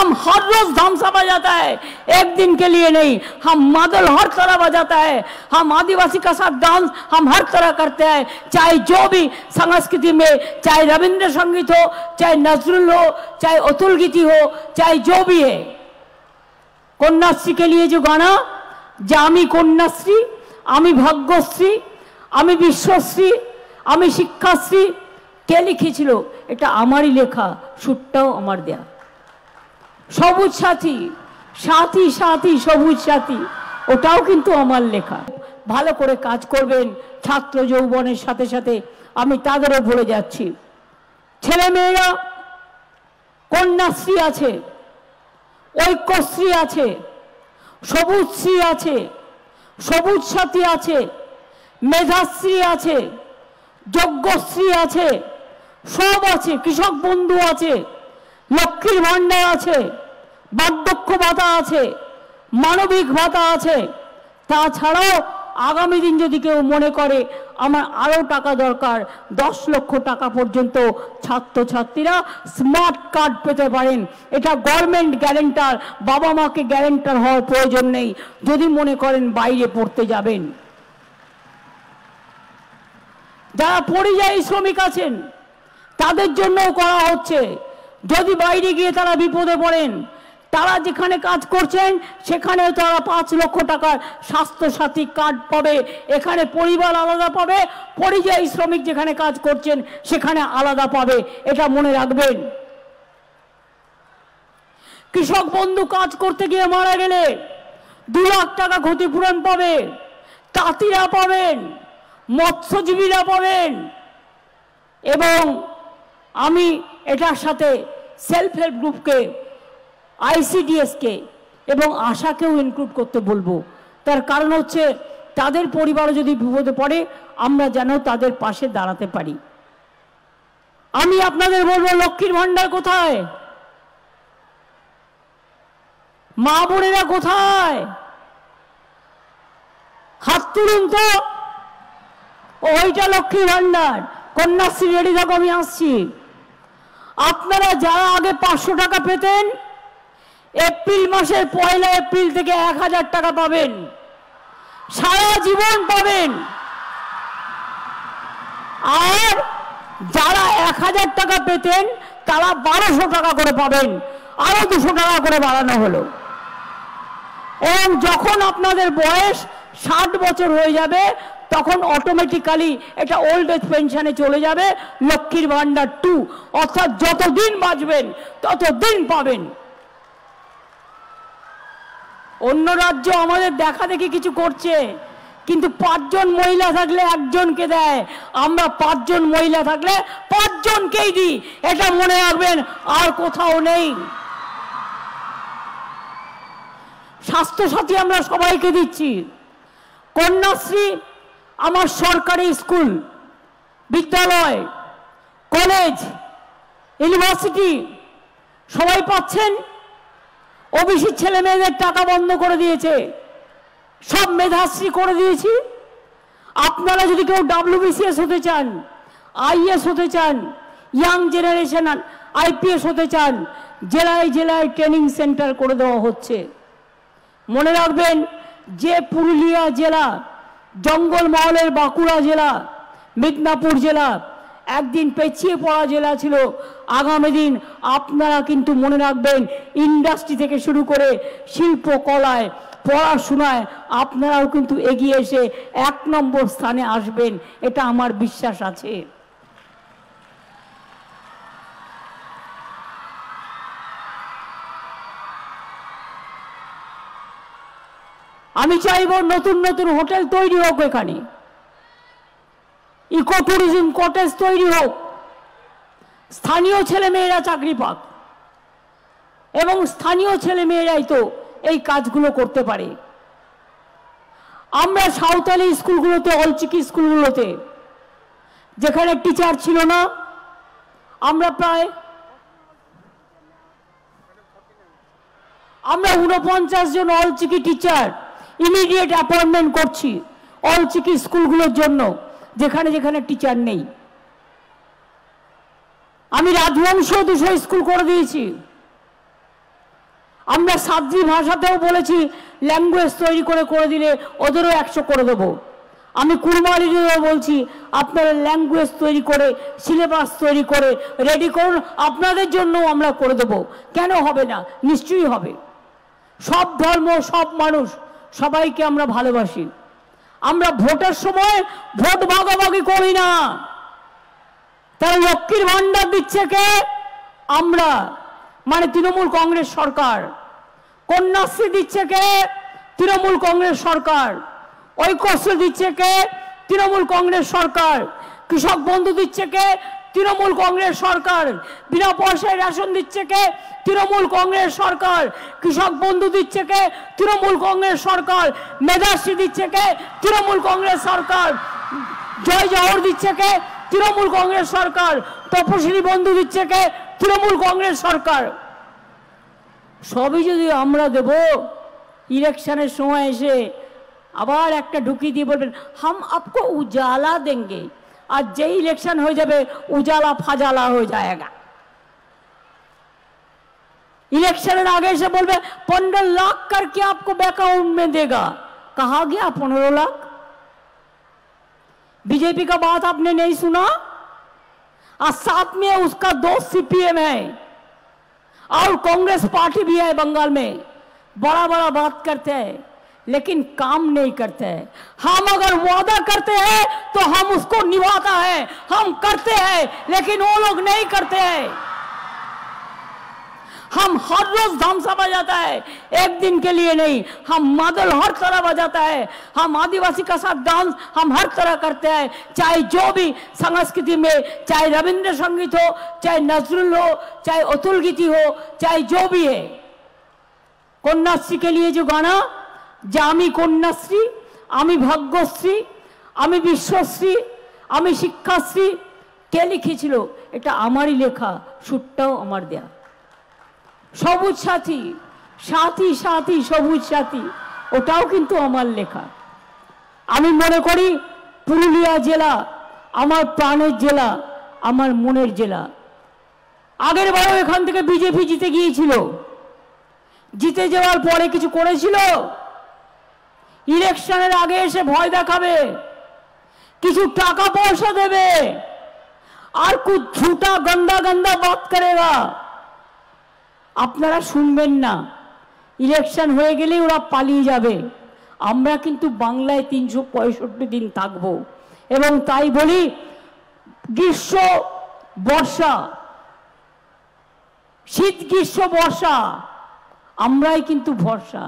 हम हर रोज धामसा बजाता है, एक दिन के लिए नहीं। हम मादल हर तरह बजाता है, हम आदिवासी का साथ डांस हम हर तरह करते हैं, चाहे जो भी संस्कृति में, चाहे रविंद्र संगीत हो, चाहे नजरुल हो, चाहे अतुल गीति हो, चाहे जो भी है। कन्याश्री के लिए जो गाना, जामी कन्याश्री, आमी भाग्यश्री, आमी विश्वश्री, आमी शिक्षाश्री, কে লিখেছিল? এটা আমারই লেখা, সুরটাও আমার দেয়া। সবুজ সাথী, সাথী সাথী সবুজ সাথী, ওটাও কিন্তু আমার লেখা। ভালো করে কাজ করবেন ছাত্র যৌবনের সাথে সাথে, আমি তাদেরও বলে যাচ্ছি। ছেলেমেয়েরা কন্যাশ্রী আছে, ঐক্যশ্রী আছে, সবুজশ্রী আছে, সবুজ সাথী আছে, মেধাশ্রী আছে, যজ্ঞশ্রী আছে, সব আছে, কৃষক বন্ধু আছে, লক্ষ্মীর ভান্ডার আছে, বার্ধক্য ভাতা আছে, মানবিক ভাতা আছে। তাছাড়াও আগামী দিন যদি কেউ মনে করে আমার আরও টাকা দরকার, 10 লক্ষ টাকা পর্যন্ত ছাত্রছাত্রীরা স্মার্ট কার্ড পেতে পারেন। এটা গভর্নমেন্ট গ্যারেন্টার, বাবা মাকে গ্যারেন্টার হওয়ার প্রয়োজন নেই যদি মনে করেন বাইরে পড়তে যাবেন। যারা পরিযায়ী শ্রমিক আছেন তাদের জন্যও করা হচ্ছে, যদি বাইরে গিয়ে তারা বিপদে পড়েন, তারা যেখানে কাজ করছেন সেখানে তারা 5 লক্ষ টাকার স্বাস্থ্যসাথী কার্ড পাবে। এখানে পরিবার আলাদা পাবে, পরিযায়ী শ্রমিক যেখানে কাজ করছেন সেখানে আলাদা পাবে, এটা মনে রাখবেন। কৃষক বন্ধু কাজ করতে গিয়ে মারা গেলে 2 লাখ টাকা ক্ষতিপূরণ পাবে, তাঁতিরা পাবেন, মৎস্যজীবীরা পাবেন। এবং আমি এটার সাথে সেলফ হেল্প গ্রুপকে, আইসিডিএসকে এবং আশাকেও ইনক্লুড করতে বলবো। তার কারণ হচ্ছে তাদের পরিবারও যদি বিপদে পড়ে আমরা যেন তাদের পাশে দাঁড়াতে পারি। আমি আপনাদের বলবো, লক্ষ্মীর ভান্ডার কোথায়? মা বোনেরা কোথায়? হাত তুলুন তো। ওইটা লক্ষ্মীর ভান্ডার। কন্যাশ্রী রেডি থাকো, আমি আসছি। আপনারা যারা আগে 500 টাকা পেতেন, এপ্রিল মাসের 1 এপ্রিল থেকে 1000 টাকা পাবেন, সারা জীবন পাবেন। আর যারা 1000 টাকা পেতেন তারা 1200 টাকা করে পাবেন, আরো 200 টাকা করে বাড়ানো হলো। এবং যখন আপনাদের বয়স 60 বছর হয়ে যাবে তখন অটোমেটিক্যালি এটা ওল্ড এজ পেনশনে চলে যাবে, লক্ষ্মীর ভান্ডার 2, অর্থাৎ যতদিন বাঁচবেন ততদিন পাবেন। অন্য রাজ্য আমাদের দেখা দেখি কিছু করছে, কিন্তু 5 জন মহিলা থাকলে 1 জনকে দেয়, আমরা 5 জন মহিলা থাকলে 5 জনকেই দিই, এটা মনে রাখবেন, আর কোথাও নেই। স্বাস্থ্যসাথী আমরা সবাইকে দিচ্ছি। কন্যাশ্রী আমার সরকারি স্কুল, বিদ্যালয়, কলেজ, ইউনিভার্সিটি সবাই পাচ্ছেন। ওবিসি ছেলে মেয়েদের টাকা বন্ধ করে দিয়েছে, সব মেধাশ্রী করে দিয়েছি। আপনারা যদি কেউ WBCS হতে চান, IAS হতে চান, ইয়াং জেনারেশন IPS হতে চান, জেলায় জেলায় ট্রেনিং সেন্টার করে দেওয়া হচ্ছে। মনে রাখবেন, যে পুরুলিয়া জেলা, জঙ্গলমহলের বাঁকুড়া জেলা, মিদনাপুর জেলা একদিন পেছিয়ে পড়া জেলা ছিল, আগামী দিন আপনারা কিন্তু মনে রাখবেন, ইন্ডাস্ট্রি থেকে শুরু করে শিল্পকলায়, পড়াশোনায় আপনারাও কিন্তু এগিয়ে এসে 1 নম্বর স্থানে আসবেন, এটা আমার বিশ্বাস আছে। আমি চাইব নতুন নতুন হোটেল তৈরি হোক, এখানে ইকো ট্যুরিজম কটেজ তৈরি হোক, স্থানীয় ছেলেমেয়েরা চাকরি পাক, এবং স্থানীয় ছেলেমেয়েরাই তো এই কাজগুলো করতে পারে। আমরা সাঁওতালি স্কুলগুলোতে, অলচিকি স্কুলগুলোতে যেখানে টিচার ছিল না, আমরা 49 জন অলচিকি টিচার ইমিডিয়েট অ্যাপয়েন্টমেন্ট করছি অলচিকি স্কুলগুলোর জন্য, যেখানে যেখানে টিচার নেই। আমি রাজবংশ 200 স্কুল করে দিয়েছি। আমরা সাদ্রি ভাষাতেও বলেছি ল্যাঙ্গুয়েজ তৈরি করে দিলে ওদেরও 100 করে দেবো। আমি কুরবানিদেরও বলছি আপনারা ল্যাঙ্গুয়েজ তৈরি করে সিলেবাস তৈরি করে রেডি করুন, আপনাদের জন্য আমরা করে দেবো। কেন হবে না? নিশ্চয়ই হবে। সব ধর্ম সব মানুষ সবাইকে আমরা ভালোবাসি। আমরা ভোটের সময় ভোট ভাগাভাগি করি না। তারা লক্ষ্মীর ভান্ডার দিচ্ছে কে? আমরা, মানে তৃণমূল কংগ্রেস সরকার। কন্যাশ্রী দিচ্ছে কে? তৃণমূল কংগ্রেস সরকার। ঐক্যশ্রী দিচ্ছে কে? তৃণমূল কংগ্রেস সরকার। কৃষক বন্ধু দিচ্ছে কে? তৃণমূল কংগ্রেস সরকার। বিনা পয়সায় রেশন দিচ্ছে কে? তৃণমূল কংগ্রেস সরকার। কৃষক বন্ধু দিচ্ছে কে? তৃণমূল কংগ্রেস সরকার। মেধাশ্রী দিচ্ছে কে? তৃণমূল কংগ্রেস সরকার। জয় জহর দিচ্ছে কে? তৃণমূল কংগ্রেস সরকার। তপশিলি বন্ধু দিচ্ছে কে? তৃণমূল কংগ্রেস সরকার। সবই যদি আমরা দেব, ইলেকশনের সময় এসে আবার একটা ঢুকিয়ে দিয়ে বলবেন হাম আপকো উজালা দেंगे, আর যেই ইলেকশন হয়ে যাবে উজালা ফাজালা হয়ে যায়গা। इलेक्शन आगे से बोल 15 लाख करके आपको बैंक अकाउंट में देगा। कहा गया 15 लाख? बीजेपी का बात आपने नहीं सुना? और साथ में उसका दोस्त सीपीएम है और कांग्रेस पार्टी भी है बंगाल में। बड़ा बड़ा बात करते हैं लेकिन काम नहीं करते हैं। हम अगर वादा करते हैं तो हम उसको निभाता है, हम करते हैं, लेकिन वो लोग नहीं करते हैं। हम हर रोज धमसा बजाता है, एक दिन के लिए नहीं। हम मादल हर तरह बजाता है, हम आदिवासी का साथ डांस हम हर तरह करते हैं, चाहे जो भी संस्कृति में, चाहे रविंद्र संगीत हो, चाहे नजरुल हो, चाहे अतुल गीति हो, चाहे जो भी है। कन्याश्री के लिए जो गाना जामी कन्याश्री, आमी भाग्यश्री, आमी विश्वश्री, आमी शिक्षाश्री के लिखेछिलो এটা আমারই লেখা, সুরটাও আমার দেয়া। সবুজ সাথী সাথী সাথী সবুজ সাথী ওটাও কিন্তু আমার লেখা। আমি মনে করি পুরুলিয়া জেলা আমার প্রাণের জেলা, আমার মনের জেলা। আগের বারও এখান থেকে বিজেপি জিতে গিয়েছিল, জিতে যাওয়ার পরে কিছু করেছিল? ইলেকশনের আগে এসে ভয় দেখাবে, কিছু টাকা পয়সা দেবে, আর कुछ झूठा गंदा गंदा बात करेगा। আপনারা শুনবেন না, ইলেকশন হয়ে গেলে ওরা পালিয়ে যাবে। আমরা কিন্তু বাংলায় 365 দিন থাকব। এবং তাই বলি গ্রীষ্ম বর্ষা, শীত গ্রীষ্ম বর্ষা আমরাই কিন্তু ভরসা।